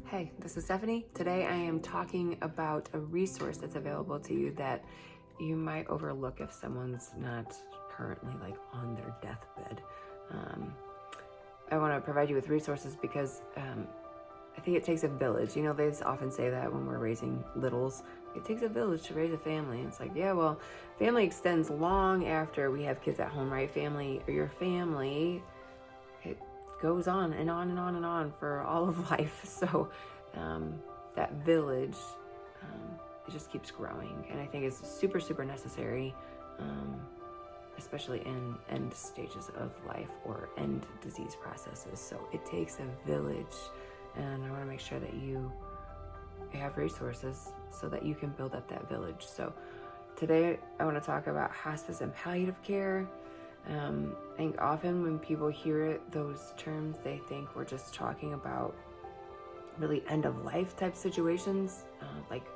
Hey, this is Stephanie. Today I am talking about a resource that's available to you that you might overlook if someone's not currently on their deathbed. I want to provide you with resources because I think it takes a village. You know, they often say that when we're raising littles, it takes a village to raise a family. It's like, yeah, well, family extends long after we have kids at home, right? Family, or your family, it goes on and on and on and on for all of life. So that village, it just keeps growing. And I think it's super, super necessary, especially in end stages of life or end disease processes. So it takes a village, and I want to make sure that you have resources so that you can build up that village. So today I want to talk about hospice and palliative care. I think often when people hear those terms, they think we're just talking about really end of life type situations, like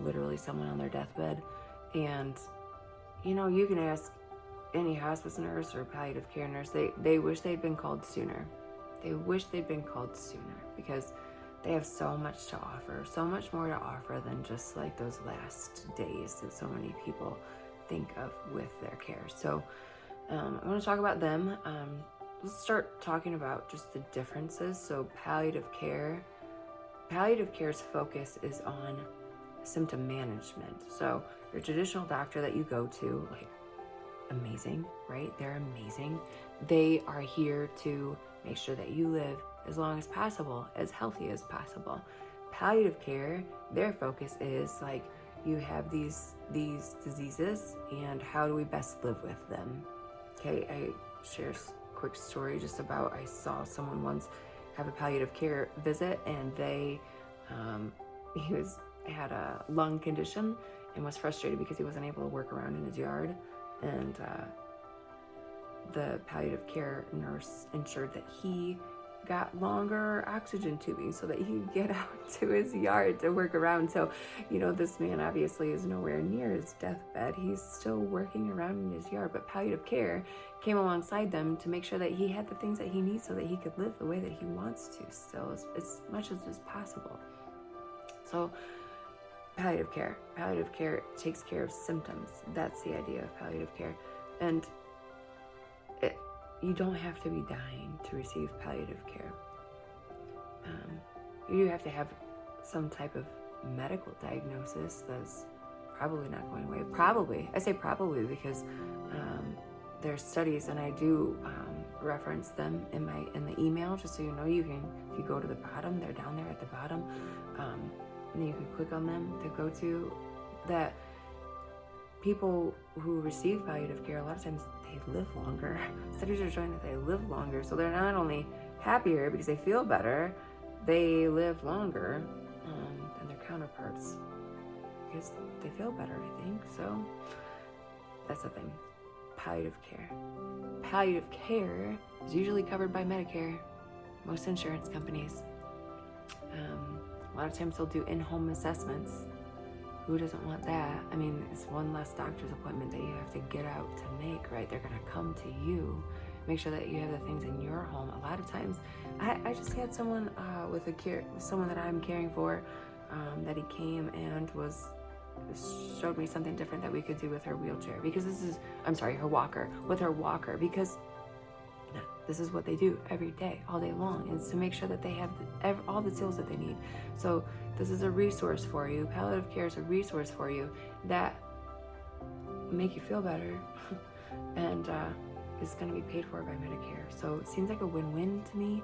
literally someone on their deathbed. And you can ask any hospice nurse or palliative care nurse, they wish they'd been called sooner. They wish they'd been called sooner because they have so much to offer, so much more to offer than just like those last days that so many people think of with their care. So I want to talk about them. Let's start talking about just the differences. So palliative care's focus is on symptom management. So your traditional doctor that you go to, amazing, right? They're amazing. They are here to make sure that you live as long as possible, as healthy as possible. Palliative care, their focus is you have these diseases and how do we best live with them? Okay, I share a quick story just about, I saw someone once have a palliative care visit, and he had a lung condition and was frustrated because he wasn't able to work around in his yard. And the palliative care nurse ensured that he got longer oxygen tubing so that he could get out to his yard to work around. So, this man obviously is nowhere near his deathbed. He's still working around in his yard, but palliative care came alongside them to make sure that he had the things that he needs so that he could live the way that he wants to still, as much as is possible. So palliative care takes care of symptoms. That's the idea of palliative care. And you don't have to be dying to receive palliative care. You have to have some type of medical diagnosis that's probably not going away. Probably, I say probably because there's studies, and I do reference them in the email, just so you know. You can, if you go to the bottom, they're down there at the bottom, and then you can click on them to go to that. People who receive palliative care, a lot of times they live longer. Studies are showing that they live longer. So they're not only happier because they feel better, they live longer than their counterparts because they feel better, I think. So that's the thing. Palliative care. Palliative care is usually covered by Medicare, most insurance companies. A lot of times they'll do in-home assessments. Who doesn't want that? I mean, it's one less doctor's appointment that you have to get out to make, right? They're going to come to you, make sure that you have the things in your home. A lot of times, I just had someone someone that I'm caring for, that he came and showed me something different that we could do with her wheelchair, because her walker, with her walker, because this is what they do every day, all day long, is to make sure that they have all the tools that they need. So this is a resource for you. Palliative care is a resource for you that make you feel better and is going to be paid for by Medicare. So it seems like a win-win to me.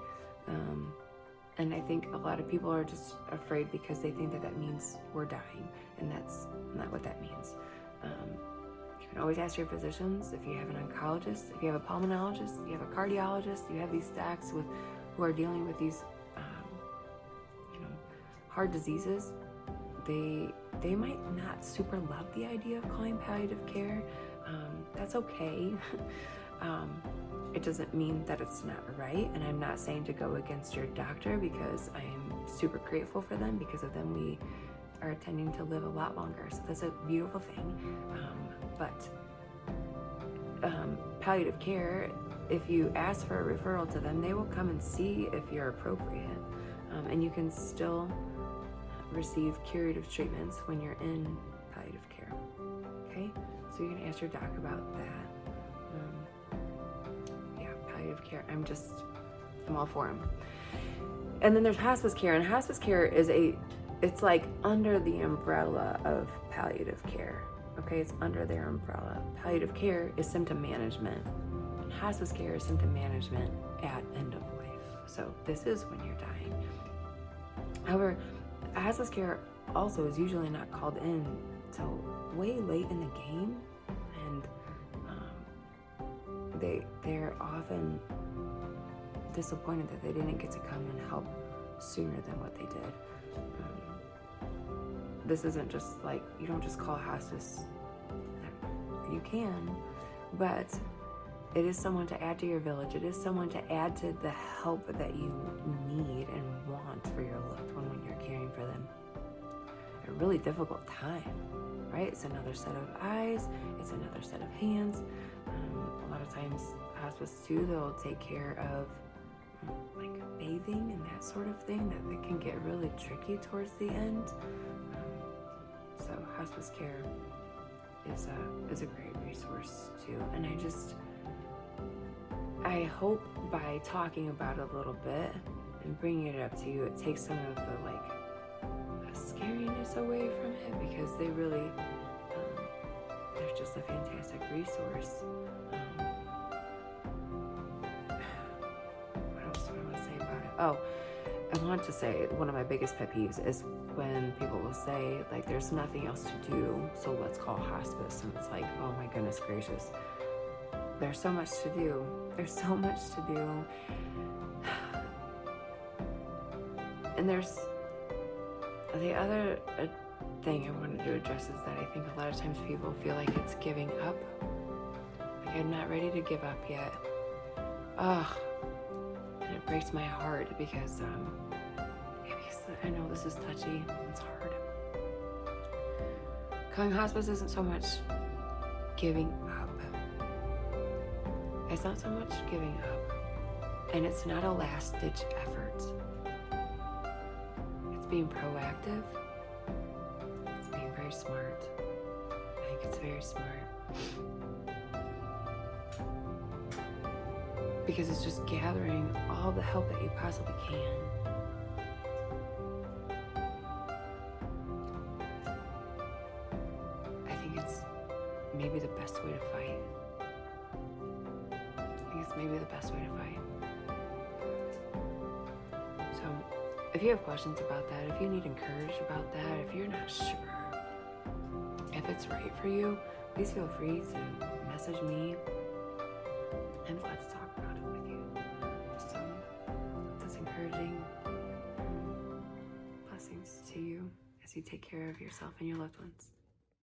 And I think a lot of people are just afraid because they think that means we're dying, and that's not what that means. You can always ask your physicians. If you have an oncologist, if you have a pulmonologist, you have a cardiologist, you have these docs who are dealing with these hard diseases, they might not super love the idea of calling palliative care. That's okay. It doesn't mean that it's not right, and I'm not saying to go against your doctor, because I am super grateful for them. Because of them, we are tending to live a lot longer, so that's a beautiful thing. But palliative care, if you ask for a referral to them, they will come and see if you're appropriate. And you can still receive curative treatments when you're in palliative care. Okay, so you can ask your doc about that. Palliative care. I'm all for them. And then there's hospice care, and hospice care it's like under the umbrella of palliative care. Okay, it's under their umbrella. Palliative care is symptom management. Hospice care is symptom management at end of life. So this is when you're dying. However, hospice care also is usually not called in till way late in the game, and they're often disappointed that they didn't get to come and help sooner than what they did. This isn't just like, you don't just call hospice. You can, but it is someone to add to your village. It is someone to add to the help that you need and want for your loved one when you're caring for them. A really difficult time, right? It's another set of eyes. It's another set of hands. A lot of times, hospice too, they'll take care of like bathing and that sort of thing that can get really tricky towards the end. So hospice care is a great resource too. And I hope by talking about it a little bit and bringing it up to you, it takes some of the scariness away from it, because they really, they're just a fantastic resource. What else do I want to say about it? Oh, I want to say one of my biggest pet peeves is when people will say, like, there's nothing else to do, so let's call hospice. And it's like, oh my goodness gracious. There's so much to do. There's so much to do. And there's the other thing I wanted to address is that I think a lot of times people feel like it's giving up. Like, I'm not ready to give up yet. Ugh. And it breaks my heart because I know this is touchy. It's hard. Calling hospice isn't so much giving up. It's not so much giving up. And it's not a last-ditch effort. It's being proactive. It's being very smart. I think it's very smart. Because it's just gathering all the help that you possibly can. I think it's maybe the best way to fight. Maybe the best way to fight. So if you have questions about that, if you need encouraged about that, if you're not sure if it's right for you, please feel free to message me and let's talk about it with you. So that's encouraging. Blessings to you as you take care of yourself and your loved ones.